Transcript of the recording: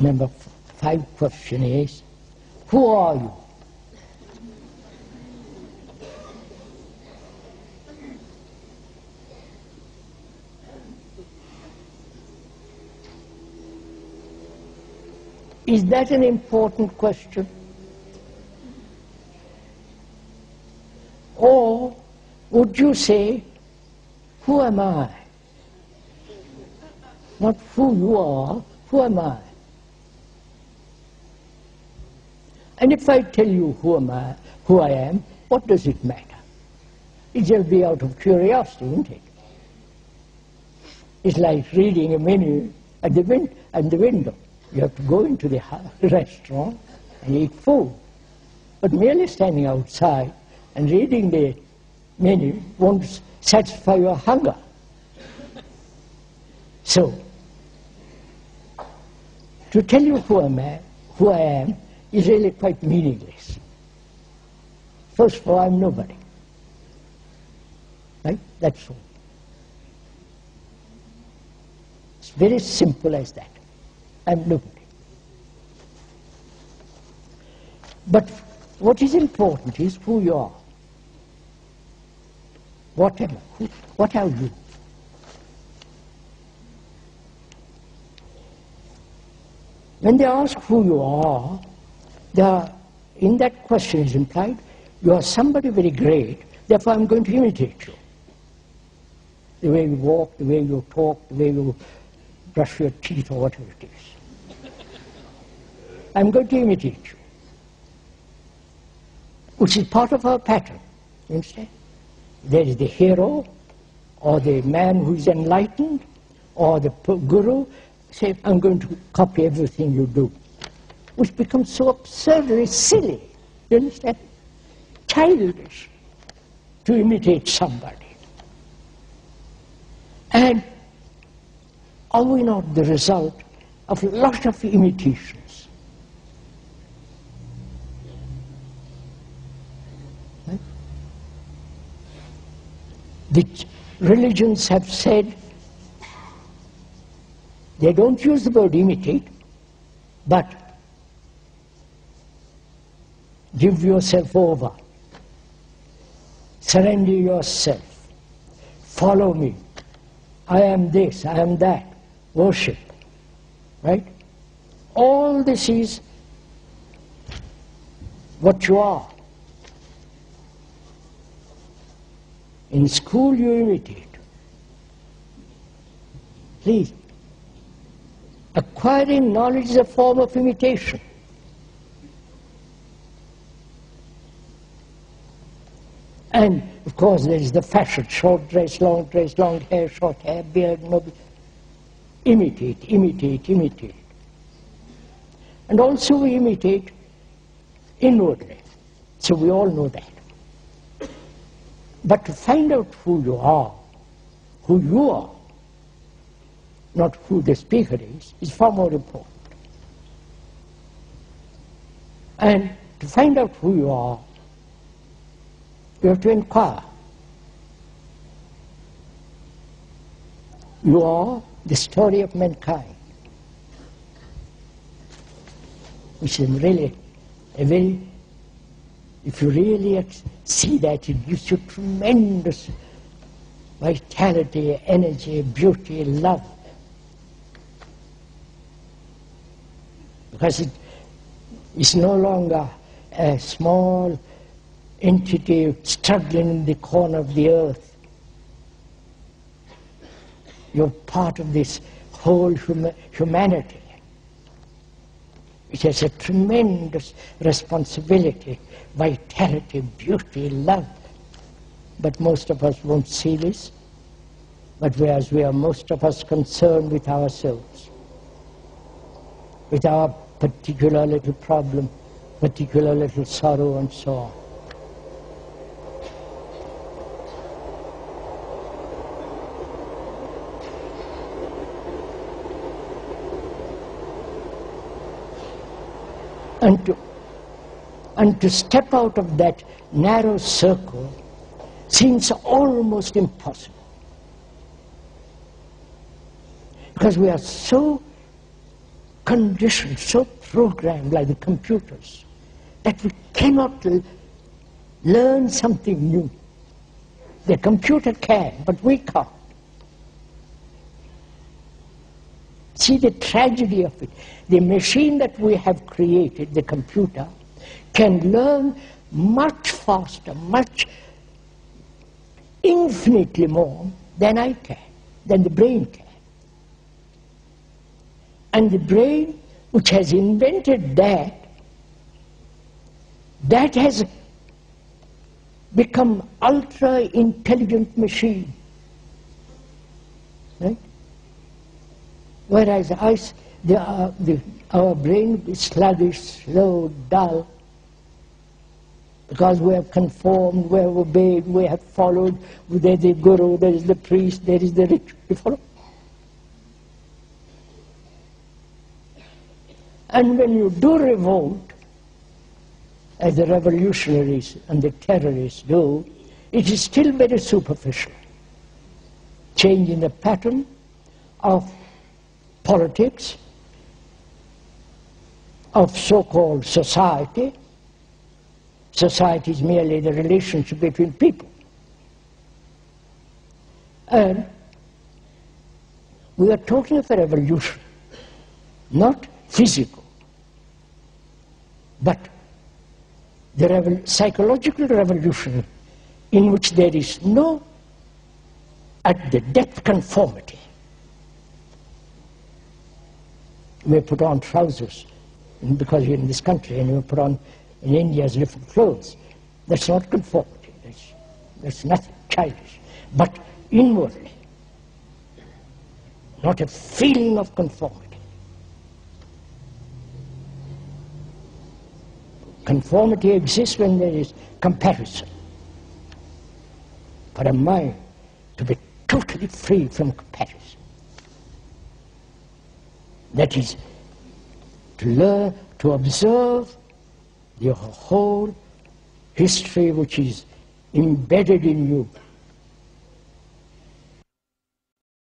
Number 5 question is, who are you? Is that an important question? Or would you say, who am I? Not who you are, who am I? And if I tell you who I am, what does it matter? It will be out of curiosity, isn't it? It's like reading a menu at the window. You have to go into the restaurant and eat food. But merely standing outside and reading the menu won't satisfy your hunger. So, to tell you who I am is really quite meaningless. First of all, I'm nobody. Right? That's all. It's very simple as that. I'm nobody. But what is important is who you are. What am I? What are you? When they ask who you are, in that question is implied, you are somebody very great, therefore I'm going to imitate you. The way you walk, the way you talk, the way you brush your teeth or whatever it is. I'm going to imitate you. Which is part of our pattern, you understand? There is the hero, or the man who is enlightened, or the guru, say, I'm going to copy everything you do. Which becomes so absurdly silly, you understand? Childish to imitate somebody. And are we not the result of a lot of imitations? Right? The religions have said, they don't use the word imitate, but give yourself over, surrender yourself, follow me, I am this, I am that, worship, right? All this is what you are. In school you imitate. Please, acquiring knowledge is a form of imitation. And of course there is the fashion, short dress, long hair, short hair, beard, no. Imitate, imitate, imitate. And also we imitate inwardly. So we all know that. But to find out who you are, not who the speaker is far more important. And to find out who you are, you have to inquire. You are the story of mankind, which is really a very, if you really see that, it gives you tremendous vitality, energy, beauty, love. Because it's no longer a small entity struggling in the corner of the earth. You're part of this whole humanity. It has a tremendous responsibility, vitality, beauty, love. But most of us won't see this. But whereas we are most of us concerned with ourselves, with our particular little problem, particular little sorrow, and so on. And to step out of that narrow circle seems almost impossible. Because we are so conditioned, so programmed like the computers, that we cannot learn something new. The computer can, but we can't. See the tragedy of it. The machine that we have created, the computer, can learn much faster, much infinitely more than I can, than the brain can. And the brain, which has invented that has become ultra-intelligent machine. Right? Whereas our brain is sluggish, slow, dull, because we have conformed, we have obeyed, we have followed. There is the guru, there is the priest, there is the rich. You follow? And when you do revolt, as the revolutionaries and the terrorists do, it is still very superficial. Changing the pattern of politics, of so-called society. Society is merely the relationship between people. And we are talking of a revolution, not physical, but the psychological revolution in which there is no, at the depth, conformity. We put on trousers because you're in this country, and you put on in India's different clothes. That's not conformity. That's nothing childish. But inwardly, not a feeling of conformity. Conformity exists when there is comparison. For a mind to be totally free from comparison, that is, to learn to observe the whole history which is embedded in you